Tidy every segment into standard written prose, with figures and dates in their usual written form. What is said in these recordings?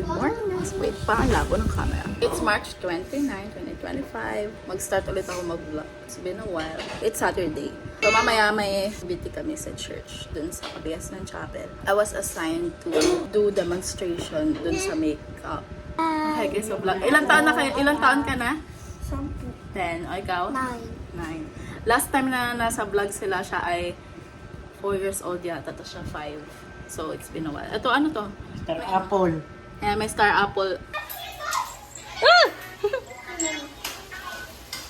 Good morning guys! Wait pa, ang labo ng camera. It's March 29, 2025. Mag-start ulit ako mag-vlog. It's been a while. It's Saturday. So mamaya may activity kami sa church dun sa kabias ng chapel. I was assigned to do demonstration dun sa makeup. Okay guys, so vlog. Ilang taon na kayo? Ilang taon ka na? 10. O ikaw? 9. Last time na nasa vlog sila, siya ay 4 years old yata. Tapos siya 5. So it's been a while. Ito ano to? Star apple. Yeah, may star apple.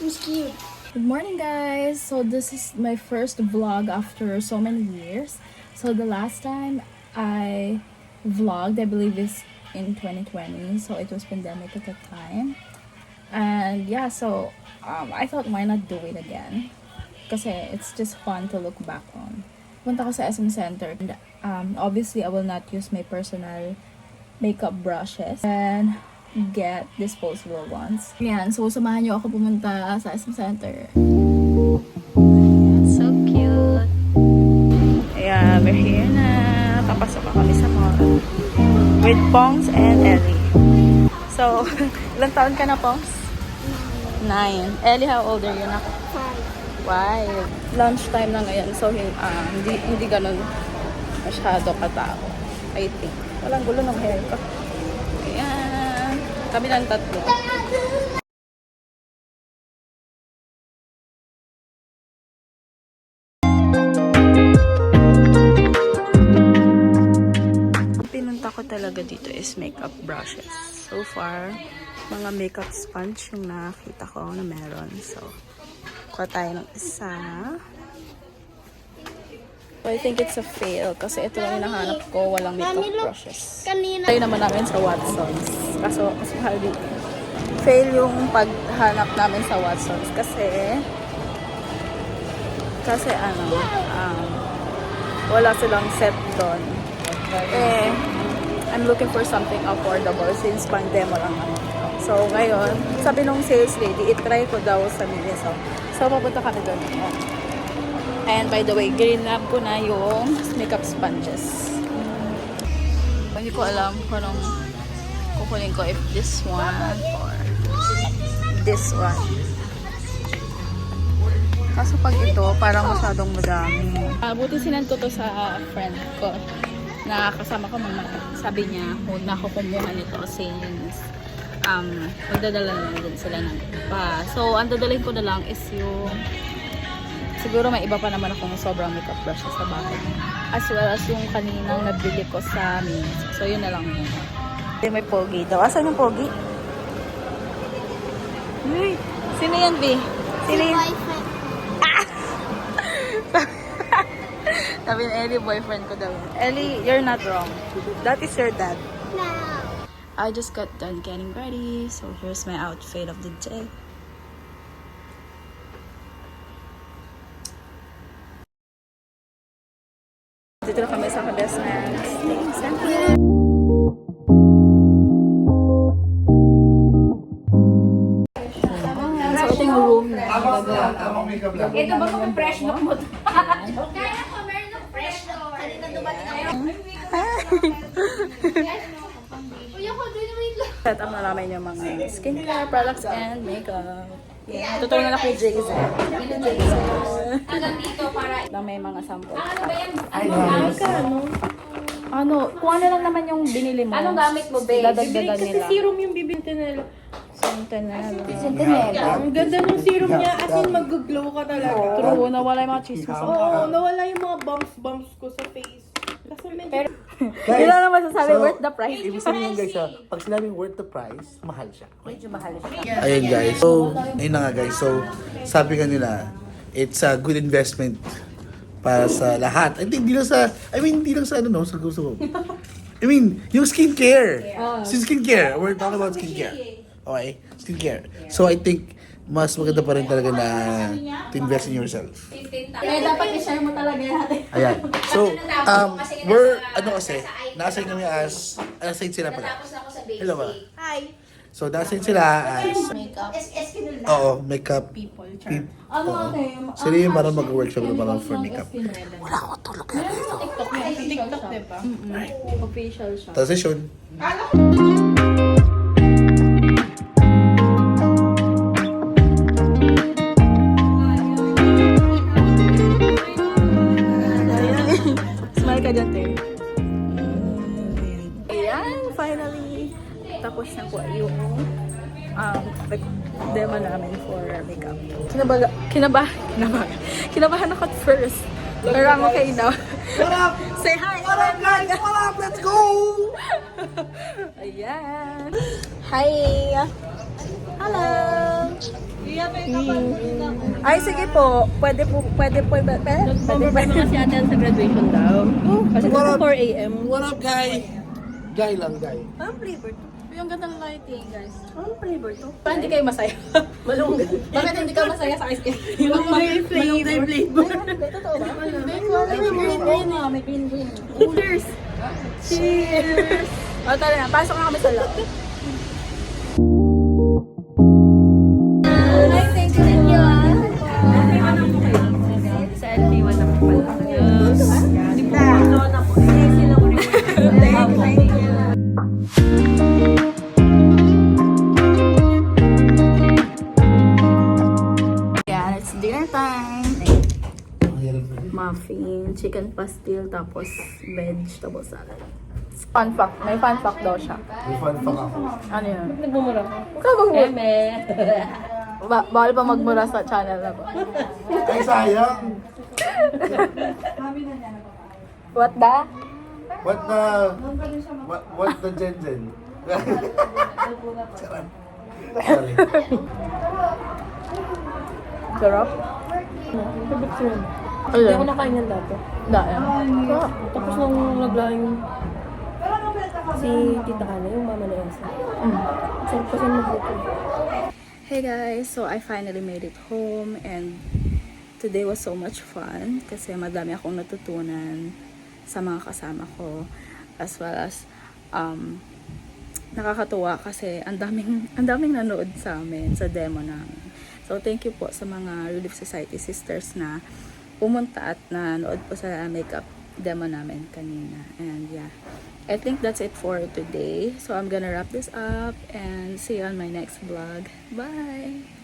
It's cute. Good morning guys! So this is my first vlog after so many years. So the last time I vlogged, I believe is in 2020. So it was pandemic at the time. And yeah, so I thought why not do it again? Kasi it's just fun to look back on. Punta ko sa SM Center. And, obviously, I will not use my personal makeup brushes and get disposable ones. Yan, so samahan niyo ako pumunta sa SM Center. Ayan, so cute. Ayan, we're here na. Papasok ako kami sa mall. With Pongs and Ellie. So, ilang taon ka na, Pongs? 9. Ellie, how old are you na? 5. Lunchtime na ngayon, so hindi ganun masyado katao. I think. Walang gulo ng hair ko. Ayan. Kami ng tatlo. Pinunta ko talaga dito is makeup brushes. So far, mga makeup sponge yung nakita ko na meron. So, kuha tayo ng isa. So, I think it's a fail kasi ito lang yung nahanap ko, walang makeup brushes. Tayo naman namin sa Watsons. Kaso, mas mahal dito. Fail yung paghanap namin sa Watsons kasi wala silang set doon. I'm looking for something affordable since pandemo lang naman. So, ngayon, sabi nung sales lady, itry ko daw sa Miniso. So, papunta kami doon. And by the way, green lab ko na yung makeup sponges. Hindi ko alam kung anong kukunin ko, if this one or this one. Kaso pag ito, parang masyadong madami. Buti sinend ko to sa friend ko na kasama ko mama. Sabi niya, huwag na ako kumuha nito since magdadala na din sila ng iba. So, ang dadalhin ko na lang is yung siguro may iba pa naman akong sobrang makeup brushes sa bahay. As well as yung kaninang nabili ko sa Minis. So, yun na lang yun. May pogi daw. Asan yung pogi? Uy, sino yan, B? Sino yan? Sabi ni Ellie, boyfriend ko daw. Ellie, you're not wrong. That is your dad. No. I just got done getting ready. So, here's my outfit of the day. Dito na kami sa Cabez na staying center. So, ito yung room na gagawa. Ito ba kung fresh look mo? Kaya ko, meron ng fresh look. Kanina dumating ako. Uy, ako din naman lang. Set up na namin yung mga skincare products and makeup. Yeah. Tutulungan ako kay Jay's. Hanggang dito para... Na may mga samples. Ano ba yan? Kung ano lang naman yung binili mo. Anong gamit mo, babe? Dadagdagan Kasi nila. serum yung bibintinela. Centennial. Ang ganda ng serum niya, as in mag-glow ka talaga. True, nawala yung mga chismis. Oo, nawala yung mga bumps ko sa face. Kasi medyo... Hindi lang naman sasabi, worth the price. Ibig sabihin guys, pag sinabing worth the price, mahal siya. Medyo mahal siya. Ayun guys. So, ayun na nga guys. So, sabi ka nila, it's a good investment para sa lahat. Hindi lang sa, hindi lang sa sa gusto ko. Yung skincare. Skincare. We're talking about skincare. Okay? Skincare. So, I think, mas maganda pa rin talaga na to invest in yourself. Kaya dapat i-share mo talaga natin. Ayan. So, we're, kasi, nasa kami as, sila pala. Tapos na ako sa basic. Hello ba? Hi! So, nasin sila as, Makeup oo, makeup. people. Peop- Ano oo. ate? Sila yung parang mag-workshop na parang for makeup. Wala ako tulog na rin. Sa TikTok niya. TikTok, diba? Official siya. Transition. Smile ka dyan, te. Ayan, finally. Tapos na po yung demo namin for makeup. Kinabahan ako at first. Pero I'm okay now. What up? Say hi! What up, guys? What up? Let's go! Ayan. Hi! Hello! Ay, sige po. Pwede po. Pumunta si ate sa graduation daw. Kasi What dito up? 4 a.m. What up, guy? Guy lang, guy. Anong flavor to? Yung gandang lighting, guys. Anong flavor to? Parang hindi kayo masaya. Malunggay. Bakit hindi ka masaya sa ice cream? Yung may flavor. Totoo ba? May green. Cheers! Cheers! O, tara na. Pasok na kami sa loob. Hi, thank you. Sa LP1 na po pala. Thank you. Yeah, it's dinner time. Muffin, chicken pastil, tapos vegetable salad. Fun fact. May fun fact daw siya. May fun fact ako. Ano yun? Nagmumura ko. Huwag ka magmura. Bawal pa magmura sa channel na ko. Ay, sayang. What the? What the Jen? Sorry. Sarap? Hindi ako nakain yan dati. Dahil. Tapos nung naglaing si Tita Kana, yung mama ni Elsa. Sarap kasi magluto. Hey guys, so I finally made it home and today was so much fun kasi madami akong natutunan sa mga kasama ko as well as nakakatuwa kasi ang daming nanood sa amin sa demo namin. So thank you po sa mga Relief Society sisters na pumunta at nanood po sa makeup demo namin kanina. And yeah, I think that's it for today. So I'm gonna wrap this up and see you on my next vlog. Bye!